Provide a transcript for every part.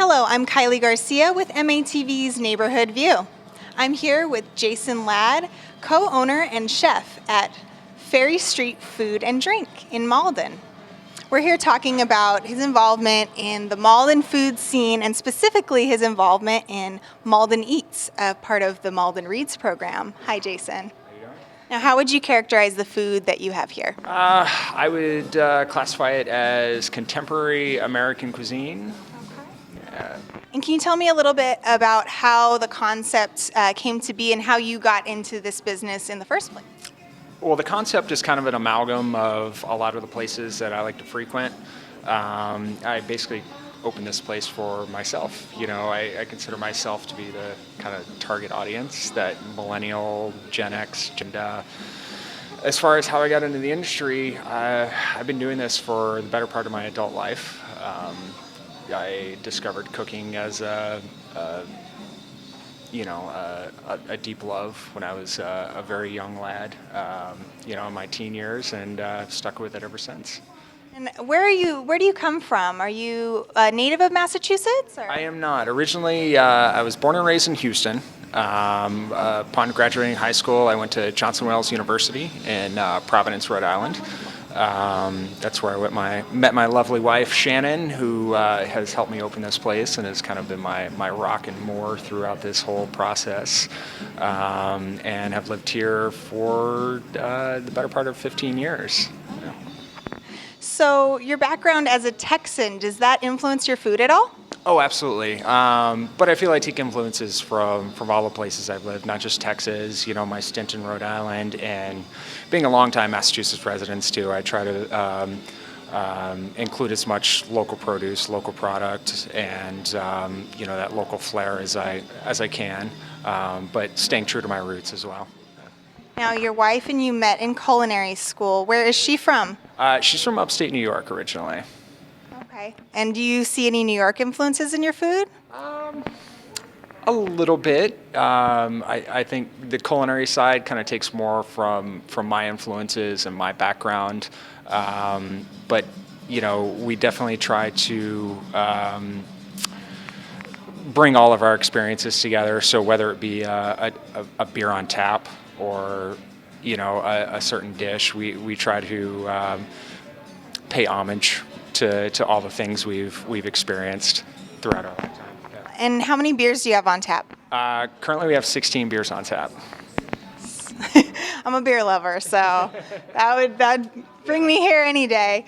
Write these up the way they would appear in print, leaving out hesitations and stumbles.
Hello, I'm Kylie Garcia with MATV's Neighborhood View. I'm here with Jason Ladd, co-owner and chef at Ferry Street Food and Drink in Malden. We're here talking about his involvement in the Malden food scene and specifically his involvement in Malden Eats, a part of the Malden Reads program. Hi, Jason. Now, how would you characterize the food that you have here? I would classify it as contemporary American cuisine. And can you tell me a little bit about how the concept came to be and how you got into this business in the first place? Well, the concept is kind of an amalgam of a lot of the places that I like to frequent. I basically opened this place for myself. You know, I consider myself to be the kind of target audience, that millennial, Gen X, and as far as how I got into the industry, I've been doing this for the better part of my adult life. I discovered cooking as a deep love when I was a very young lad, in my teen years, and I've stuck with it ever since. And where do you come from? Are you a native of Massachusetts? Or? I am not. Originally, I was born and raised in Houston. Upon graduating high school, I went to Johnson Wales University in Providence, Rhode Island. That's where I met my lovely wife, Shannon, who has helped me open this place and has kind of been my rock and more throughout this whole process, and have lived here for the better part of 15 years. Yeah. So your background as a Texan, does that influence your food at all? Oh, absolutely. But I feel I take influences from all the places I've lived, not just Texas, my stint in Rhode Island, and being a longtime Massachusetts resident too, I try to include as much local produce, local product, and that local flair as I can, but staying true to my roots as well. Now, your wife and you met in culinary school. Where is she from? She's from upstate New York originally. Okay. And do you see any New York influences in your food? A little bit. I think the culinary side kind of takes more from my influences and my background. But, we definitely try to bring all of our experiences together. So whether it be a beer on tap or, a certain dish, we try to pay homage to all the things we've experienced throughout our lifetime. Yeah. And how many beers do you have on tap? Currently, we have 16 beers on tap. I'm a beer lover, so that'd bring me here any day.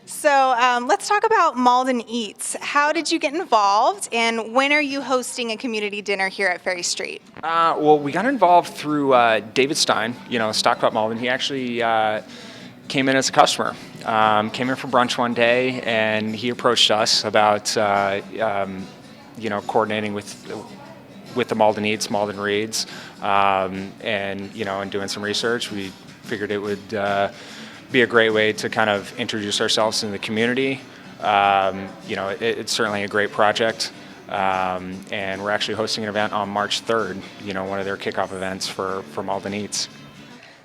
So let's talk about Malden Eats. How did you get involved, and when are you hosting a community dinner here at Ferry Street? Well, we got involved through David Stein, Stockpot Malden. He actually came in as a customer. Came in for brunch one day, and he approached us about coordinating with the Malden Eats, Malden Reads, and doing some research. We figured it would be a great way to kind of introduce ourselves in the community. It's certainly a great project, and we're actually hosting an event on March 3rd. One of their kickoff events for Malden Eats.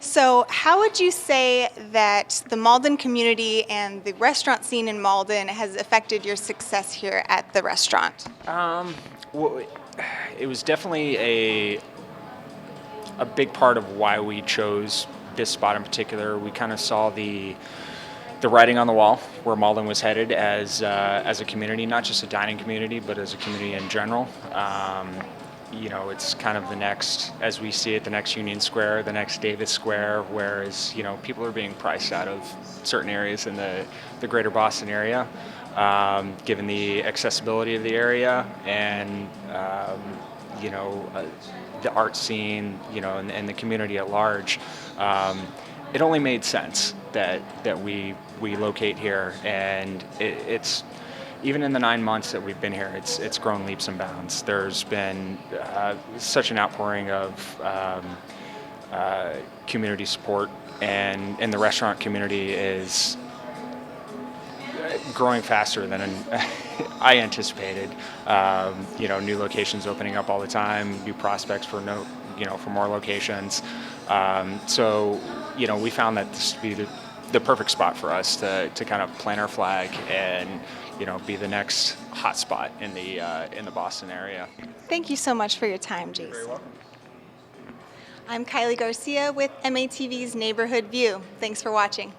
So how would you say that the Malden community and the restaurant scene in Malden has affected your success here at the restaurant? Well, it was definitely a big part of why we chose this spot in particular. We kind of saw the writing on the wall where Malden was headed as a community, not just a dining community, but as a community in general. It's kind of the next, as we see it, the next Union Square, the next Davis Square, whereas, people are being priced out of certain areas in the greater Boston area, given the accessibility of the area and, the art scene, and the community at large. It only made sense that we locate here, and it's even in the 9 months that we've been here, it's grown leaps and bounds. There's been such an outpouring of community support, and the restaurant community is growing faster than I anticipated. New locations opening up all the time, new prospects for more locations. So we found that this to be the perfect spot for us to kind of plant our flag and be the next hotspot in the Boston area. Thank you so much for your time, Jason. You're very welcome. I'm Kylie Garcia with MATV's Neighborhood View. Thanks for watching.